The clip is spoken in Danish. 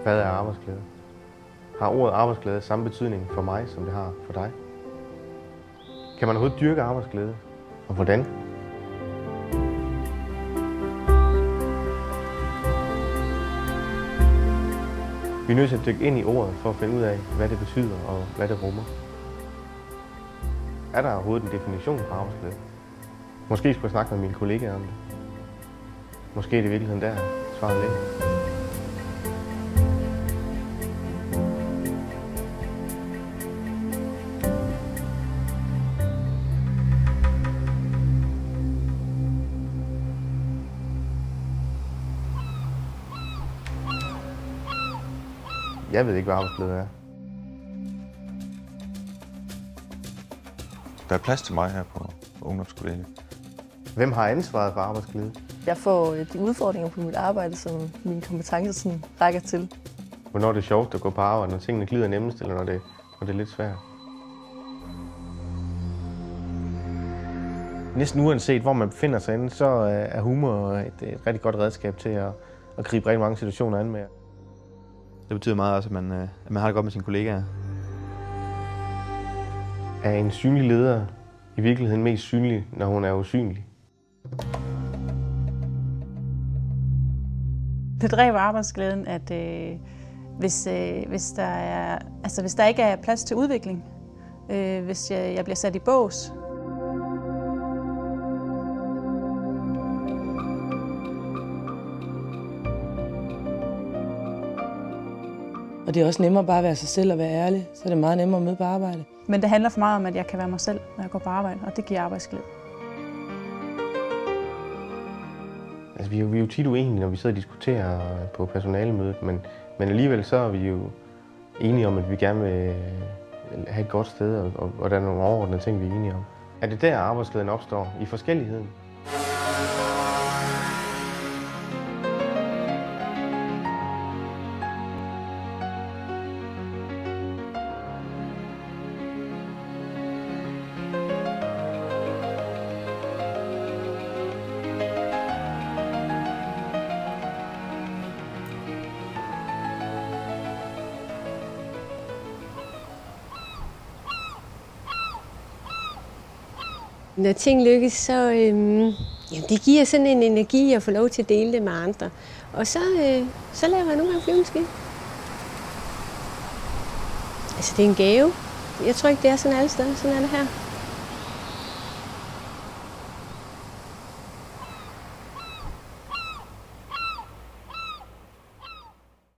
Hvad er arbejdsglæde? Har ordet arbejdsglæde samme betydning for mig, som det har for dig? Kan man overhovedet dyrke arbejdsglæde? Og hvordan? Vi er nødt til at dykke ind i ordet for at finde ud af, hvad det betyder og hvad det rummer. Er der overhovedet en definition på arbejdsglæde? Måske skulle jeg snakke med mine kollegaer om det. Måske er det i virkeligheden der, svaret ligger. Jeg ved ikke, hvad arbejdsglæde er. Der er plads til mig her på ungdomskollegiet. Hvem har ansvaret for arbejdsglæde? Jeg får de udfordringer på mit arbejde, som mine kompetencer sådan rækker til. Hvornår er det sjovt at gå på arbejde, når tingene glider nemmest, eller når det er lidt svært? Næsten uanset hvor man befinder sig inde, så er humor et rigtig godt redskab til at gribe rigtig mange situationer an med. Det betyder meget også, at man har det godt med sine kollegaer. Er en synlig leder i virkeligheden mest synlig, når hun er usynlig? Det dræber arbejdsglæden, at hvis der ikke er plads til udvikling, hvis jeg bliver sat i bås. Og det er også nemmere bare at være sig selv og være ærlig, så er det meget nemmere at møde på arbejde. Men det handler for meget om, at jeg kan være mig selv, når jeg går på arbejde, og det giver arbejdsglæde. Altså, vi er jo tit uenige, når vi sidder og diskuterer på personalemødet, men alligevel så er vi jo enige om, at vi gerne vil have et godt sted, og der er nogle overordnede ting, vi er enige om. Er det der, arbejdsglæden opstår? I forskelligheden? Når ting lykkes, så det giver sådan en energi at få lov til at dele det med andre. Og så laver jeg nogle gange flyvemaskine. Altså det er en gave. Jeg tror ikke, det er sådan alle steder. Sådan er det her.